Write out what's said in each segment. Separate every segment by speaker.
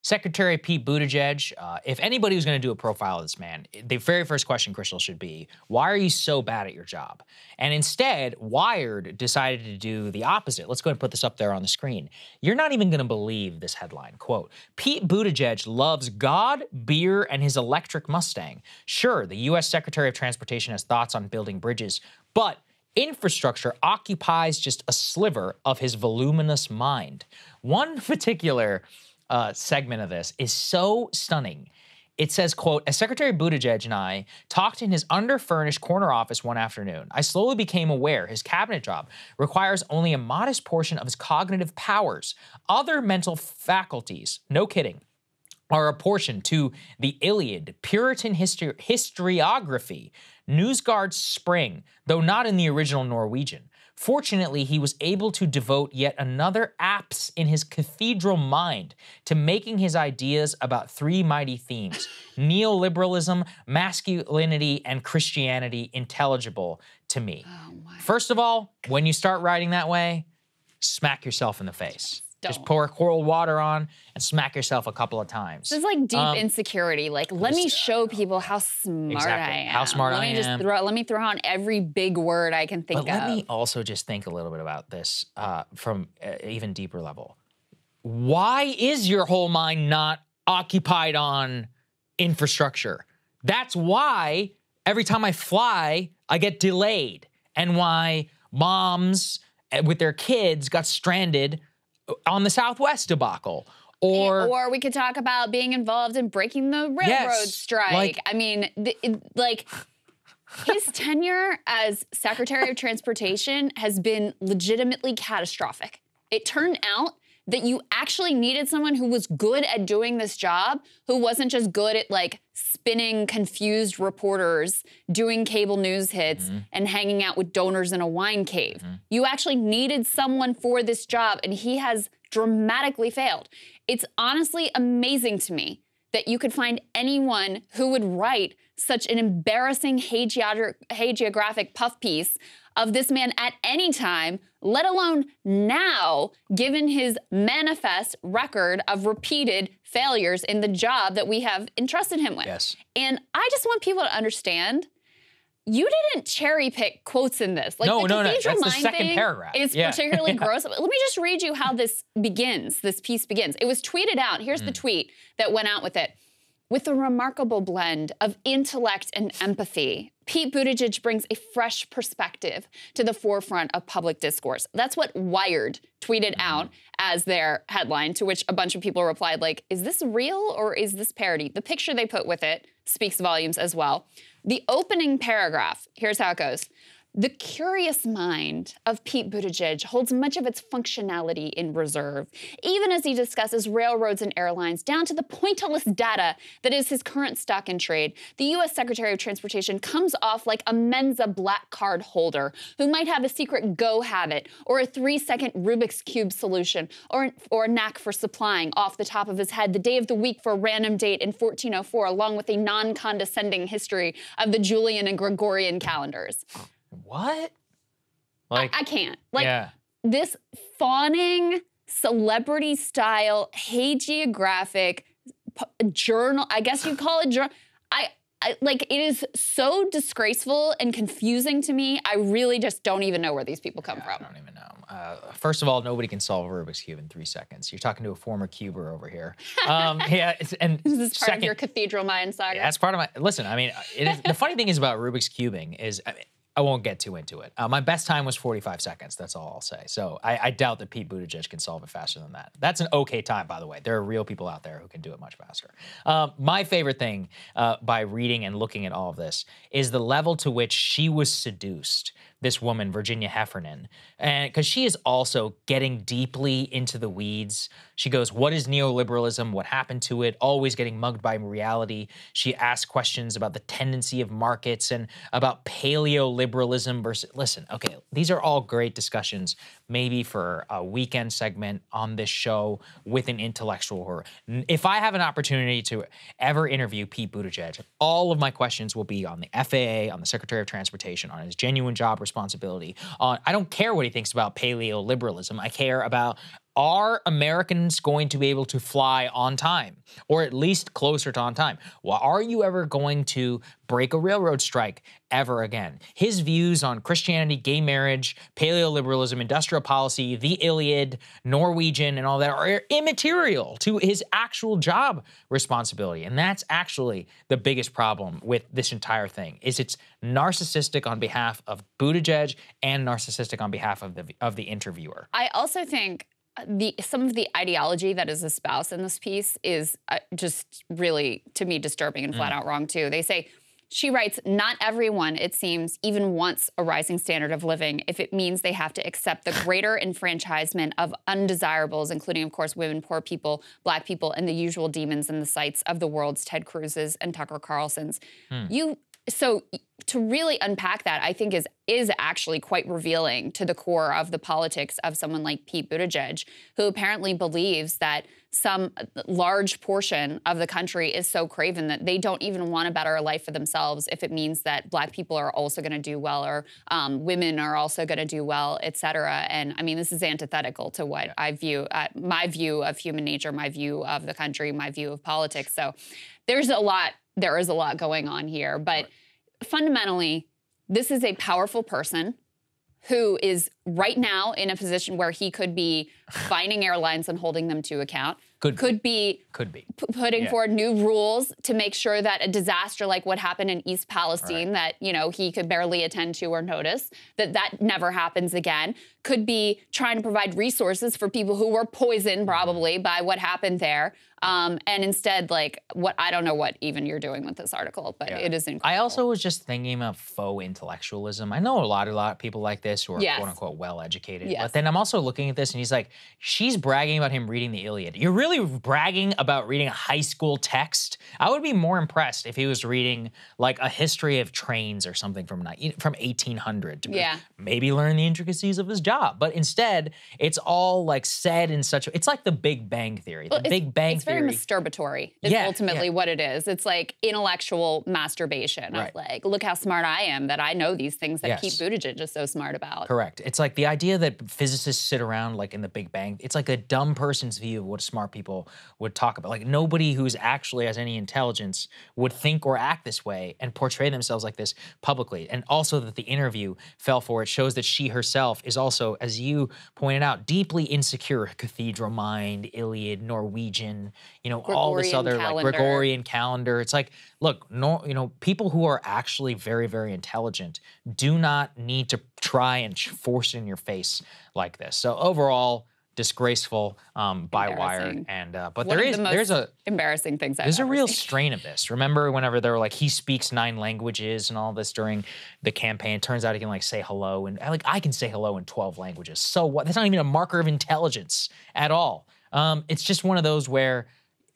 Speaker 1: Secretary Pete Buttigieg, if anybody was going to do a profile of this man, the very first question, Krystal, should be, why are you so bad at your job? And instead, Wired decided to do the opposite. Let's go ahead and put this up there on the screen. You're not even going to believe this headline. Quote, Pete Buttigieg loves God, beer, and his electric Mustang. Sure, the U.S. Secretary of Transportation has thoughts on building bridges, but infrastructure occupies just a sliver of his voluminous mind. One particular segment of this is so stunning. It says, quote, as Secretary Buttigieg and I talked in his underfurnished corner office one afternoon, I slowly became aware his cabinet job requires only a modest portion of his cognitive powers. Other mental faculties, no kidding, are apportioned to the Iliad, Puritan historiography, Newsguard Spring, though not in the original Norwegian. Fortunately, he was able to devote yet another apse in his cathedral mind to making his ideas about three mighty themes, neoliberalism, masculinity, and Christianity intelligible to me. Oh First of all, when you start writing that way, smack yourself in the face. Just pour cold water on and smack yourself a couple of times.
Speaker 2: This is like deep insecurity. Like, let me show people how smart I am.
Speaker 1: How smart I am.
Speaker 2: Let me throw on every big word I can think of.
Speaker 1: But let me also just think a little bit about this from an even deeper level. Why is your whole mind not occupied on infrastructure? That's why every time I fly, I get delayed. And why moms with their kids got stranded on the Southwest debacle. Or
Speaker 2: we could talk about being involved in breaking the railroad strike.
Speaker 1: Like,
Speaker 2: I mean, his tenure as Secretary of Transportation has been legitimately catastrophic. It turned out that you actually needed someone who was good at doing this job, who wasn't just good at like spinning confused reporters, doing cable news hits, and hanging out with donors in a wine cave. You actually needed someone for this job, and he has dramatically failed. It's honestly amazing to me that you could find anyone who would write such an embarrassing hagiographic puff piece of this man at any time, let alone now, given his manifest record of repeated failures in the job that we have entrusted him with.
Speaker 1: Yes.
Speaker 2: And I just want people to understand, you didn't cherry pick quotes in this. Like,
Speaker 1: no. That's the
Speaker 2: thing
Speaker 1: second paragraph.
Speaker 2: Is particularly gross. Let me just read you how this begins, this piece begins. It was tweeted out. Here's the tweet that went out with it. With a remarkable blend of intellect and empathy, Pete Buttigieg brings a fresh perspective to the forefront of public discourse. That's what Wired tweeted out as their headline, to which a bunch of people replied, like, is this real or is this parody? The picture they put with it speaks volumes as well. The opening paragraph, here's how it goes. The curious mind of Pete Buttigieg holds much of its functionality in reserve, even as he discusses railroads and airlines down to the pointless data that is his current stock in trade. The U.S. Secretary of Transportation comes off like a Mensa black card holder who might have a secret Go habit or a 3-second Rubik's Cube solution or a knack for supplying off the top of his head the day of the week for a random date in 1404, along with a non-condescending history of the Julian and Gregorian calendars.
Speaker 1: What?
Speaker 2: Like, I can't. Like, this fawning, celebrity-style, hagiographic journal, I guess you'd call it journal. Like, it is so disgraceful and confusing to me. I really just don't even know where these people come from.
Speaker 1: I don't even know. First of all, nobody can solve a Rubik's Cube in 3 seconds. You're talking to a former cuber over here. And
Speaker 2: is this part of your cathedral mind, Saagar?
Speaker 1: Yeah, that's part of my, listen, I mean, it is, the funny thing is about Rubik's Cubing is, I won't get too into it. My best time was 45 seconds. That's all I'll say. So I doubt that Pete Buttigieg can solve it faster than that. That's an okay time, by the way. There are real people out there who can do it much faster. My favorite thing by reading and looking at all of this is the level to which she was seduced, this woman, Virginia Heffernan, and because she is also getting deeply into the weeds. She goes, what is neoliberalism? What happened to it? Always getting mugged by reality. She asks questions about the tendency of markets and about paleoliberalism versus, listen, okay, these are all great discussions, maybe for a weekend segment on this show with an intellectual horror. If I have an opportunity to ever interview Pete Buttigieg, all of my questions will be on the FAA, on the Secretary of Transportation, on his genuine job responsibility. I don't care what he thinks about paleoliberalism. I care about Are Americans going to be able to fly on time, or at least closer to on time? Well, are you ever going to break a railroad strike ever again? His views on Christianity, gay marriage, paleoliberalism, industrial policy, the Iliad, Norwegian, and all that are immaterial to his actual job responsibility. And that's actually the biggest problem with this entire thing, is it's narcissistic on behalf of Buttigieg and narcissistic on behalf of the interviewer.
Speaker 2: I also think some of the ideology that is espoused in this piece is just really, to me, disturbing and flat out wrong, too. They say, she writes, not everyone, it seems, even wants a rising standard of living if it means they have to accept the greater enfranchisement of undesirables, including, of course, women, poor people, black people, and the usual demons in the sights of the world's Ted Cruz's and Tucker Carlson's. So to really unpack that, I think is actually quite revealing to the core of the politics of someone like Pete Buttigieg, who apparently believes that some large portion of the country is so craven that they don't even want a better life for themselves if it means that black people are also going to do well, or women are also going to do well, et cetera. And I mean, this is antithetical to what I view, my view of human nature, my view of the country, my view of politics. So there is a lot going on here, but fundamentally, this is a powerful person who is right now in a position where he could be fining airlines and holding them to account. Could be putting forward new rules to make sure that a disaster like what happened in East Palestine that, you know, he could barely attend to or notice, that never happens again. Could be trying to provide resources for people who were poisoned probably by what happened there. And instead, like, I don't know what even you're doing with this article, but it is incredible.
Speaker 1: I also was just thinking about faux intellectualism. I know a lot of people like this who are quote unquote well-educated. But then I'm also looking at this and he's like, she's bragging about him reading the Iliad. You're really bragging about reading a high school text? I would be more impressed if he was reading like a history of trains or something from 1800 to maybe learn the intricacies of his job. But instead, it's all like said in such a, it's like the Big Bang Theory. The Big Bang Theory.
Speaker 2: Very masturbatory is ultimately what it is. It's like intellectual masturbation of like, look how smart I am that I know these things that Pete Buttigieg is so smart about.
Speaker 1: Correct. It's like the idea that physicists sit around like in the Big Bang. It's like a dumb person's view of what smart people would talk about. Like nobody who's actually has any intelligence would think or act this way and portray themselves like this publicly. And also that the interview fell for it shows that she herself is also, as you pointed out, deeply insecure. Cathedral mind, Iliad, Norwegian, you know, all this other like Gregorian calendar. It's like, look, no, you know, people who are actually very, very intelligent do not need to try and force it in your face like this. So overall, disgraceful by Wired, and but there's a
Speaker 2: embarrassing things.
Speaker 1: There's a real strain of this. Remember whenever they were like, he speaks 9 languages and all this during the campaign. It turns out he can like say hello, and like I can say hello in 12 languages. So what? That's not even a marker of intelligence at all. It's just one of those where.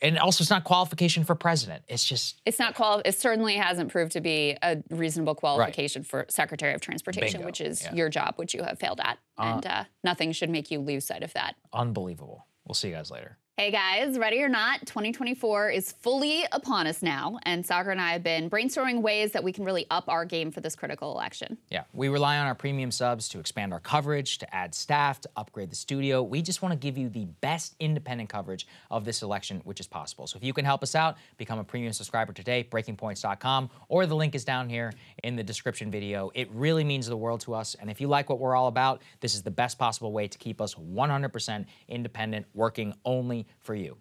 Speaker 1: And also, it's not qualification for president. It's just...
Speaker 2: It's not It certainly hasn't proved to be a reasonable qualification for Secretary of Transportation, which is your job, which you have failed at. And nothing should make you lose sight of that.
Speaker 1: Unbelievable. We'll see you guys later.
Speaker 2: Hey guys, ready or not, 2024 is fully upon us now, and Saagar and I have been brainstorming ways that we can really up our game for this critical election.
Speaker 1: Yeah, we rely on our premium subs to expand our coverage, to add staff, to upgrade the studio. We just want to give you the best independent coverage of this election, which is possible. So if you can help us out, become a premium subscriber today, breakingpoints.com, or the link is down here in the description video. It really means the world to us, and if you like what we're all about, this is the best possible way to keep us 100% independent, working only for you.